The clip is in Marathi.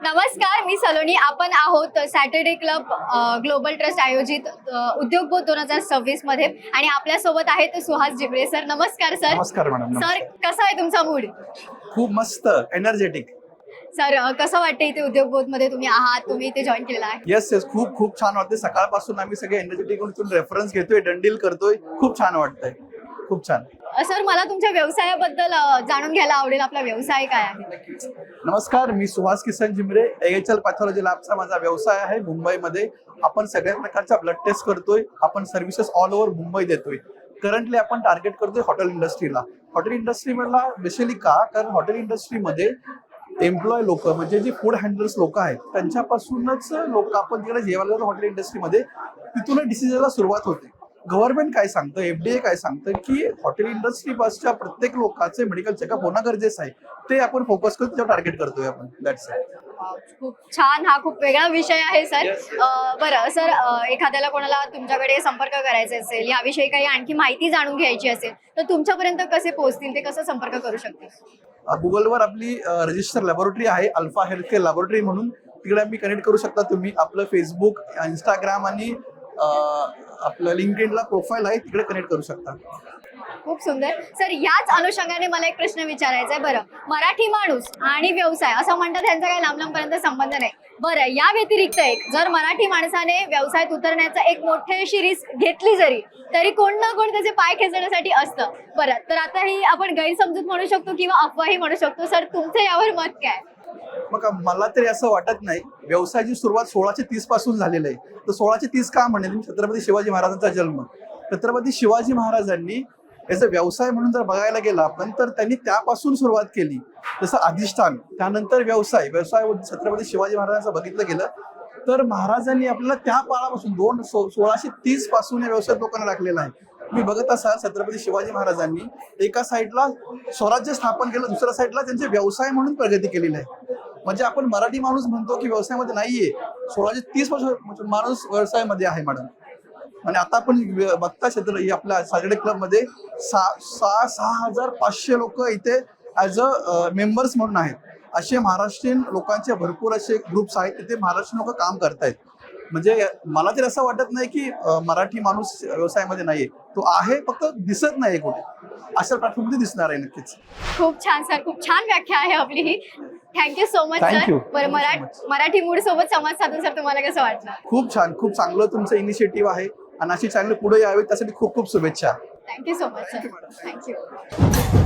नमस्कार, मी सलोनी. आपण आहोत सॅटर्डे क्लब ग्लोबल ट्रस्ट आयोजित उद्योग बोध 2026 मध्ये आणि आपल्या सोबत आहेत सुहास जिबरे सर. नमस्कार सर. नमस्कार मॅडम. सर, कसा आहे तुमचा मूड? खूप मस्त, एनर्जेटिक. सर, कसं वाटतं इथे उद्योग बोध मध्ये तुम्ही आहात, तुम्ही इथे जॉईन केलेला आहे? येस, खूप खूप छान वाटते. सकाळपासून आम्ही सगळे एनर्जेटिक रेफरन्स घेतोय, डंडील करतोय. खूप छान वाटतंय, खूप छान. सर, मला तुमच्या व्यवसायाबद्दल जाणून घ्यायला आवडेल. आपला व्यवसाय काय आहे? नमस्कार, मी सुहास किसन जिमरे. AHL पॅथॉलॉजी लॅबचा माझा व्यवसाय आहे. मुंबईमध्ये आपण सगळ्या प्रकारच्या ब्लड टेस्ट करतोय. आपण सर्व्हिसेस ऑल ओव्हर मुंबई देतोय. करंटली आपण टार्गेट करतोय हॉटेल इंडस्ट्रीला. हॉटेल इंडस्ट्री मधला बेसिकली का, कारण हॉटेल इंडस्ट्रीमध्ये एम्प्लॉय लोक म्हणजे जे फूड हँडलर्स लोक आहेत त्यांच्यापासूनच लोक आपण तिकडे जेवायला जातो हॉटेल इंडस्ट्रीमध्ये, तिथूनच डिसिजला सुरुवात होते. गव्हर्नमेंट काय सांगतं, FDA काय सांगतं की हॉटेल इंडस्ट्री पासच्या प्रत्येक लोकांचे मेडिकल चेकअप होणं गरजेचं आहे. ते आपण फोकस करून त्याच्यावर टार्गेट करतोय आपण. That's it. खूप छान. हा खूप वेगळा विषय आहे सर. बरं सर, एखाद्याला कोणाला तुमच्याकडे संपर्क करायचा असेल, याविषयी काही आणखी माहिती जाणून घ्यायची असेल तर तुमच्यापर्यंत कसे पोहोचतील, ते कसं संपर्क करू शकतील? गुगलवर आपली रजिस्टर लॅबोरेटरी आहे, अल्फा हेल्थकेअर लॅबोरेटरी म्हणून. तिकडे आम्ही कनेक्ट करू शकता तुम्ही. आपलं फेसबुक, इंस्टाग्राम आणि आपलं लिंक्डइनला प्रोफाईल आहे, तिकडे कनेक्ट करू शकता. खूप सुंदर. सर, याच अनुषंगाने मला एक प्रश्न विचारायचा आहे. बरं, मराठी माणूस आणि व्यवसाय असं म्हणतात, त्यांचा काही लांब लांबपर्यंत संबंध नाही. बरं, या व्यतिरिक्त जर मराठी माणसाने व्यवसायात उतरण्याचा एक मोठी अशी रिस्क घेतली तरी कोण ना कोण त्याचे पाय खेचण्यासाठी असतं. बरं, तर आता ही आपण गैरसमजूत म्हणू शकतो किंवा अफवाही म्हणू शकतो. सर, तुमचं यावर मत काय? मग मला तरी असं वाटत नाही. व्यवसायाची सुरुवात 1630 पासून झालेली आहे. तर 1630 का म्हणेल? छत्रपती शिवाजी महाराजांचा जन्म. छत्रपती शिवाजी महाराजांनी याचा व्यवसाय म्हणून जर बघायला गेला आपण, तर त्यांनी त्यापासून सुरुवात केली. जसं अधिष्ठान, त्यानंतर व्यवसाय. छत्रपती शिवाजी महाराजांचं बघितलं गेलं तर महाराजांनी आपल्याला त्या काळापासून 1630 पासून या व्यवसाय लोकांना टाकलेला आहे. तुम्ही बघत असाल, छत्रपती शिवाजी महाराजांनी एका साईडला स्वराज्य स्थापन केलं, दुसऱ्या साईडला त्यांचे व्यवसाय म्हणून प्रगती केलेली आहे. म्हणजे आपण मराठी माणूस म्हणतो की व्यवसायामध्ये नाहीये. 1630 पासून माणूस व्यवसायामध्ये आहे मॅडम. आणि आता आपण बघता आपल्या सॅटर्डे क्लब मध्ये 6,500 लोक इथे ऍज अ मेंबर्स म्हणून आहेत. असे महाराष्ट्रीयन लोकांचे भरपूर असे ग्रुप्स आहेत, तिथे महाराष्ट्रीयन लोक काम करतायत. म्हणजे मला तरी असं वाटत नाही की मराठी माणूस व्यवसायामध्ये नाहीये. तो आहे, फक्त दिसत नाही कुठे. अशा प्लॅटफॉर्ममध्ये दिसणार आहे नक्कीच. खूप छान सर, खूप छान व्याख्या आहे आपली ही. Thank you so much sir. बरं, मराठी मूड सोबत संवाद साधून सर तुम्हाला कसं वाटलं? खूप छान, खूप चांगलं तुमचं इनिशिएटिव्ह आहे आणि अशी चॅनल पुढे यावे त्यासाठी खूप खूप शुभेच्छा. Thank you so much sir. Thank you.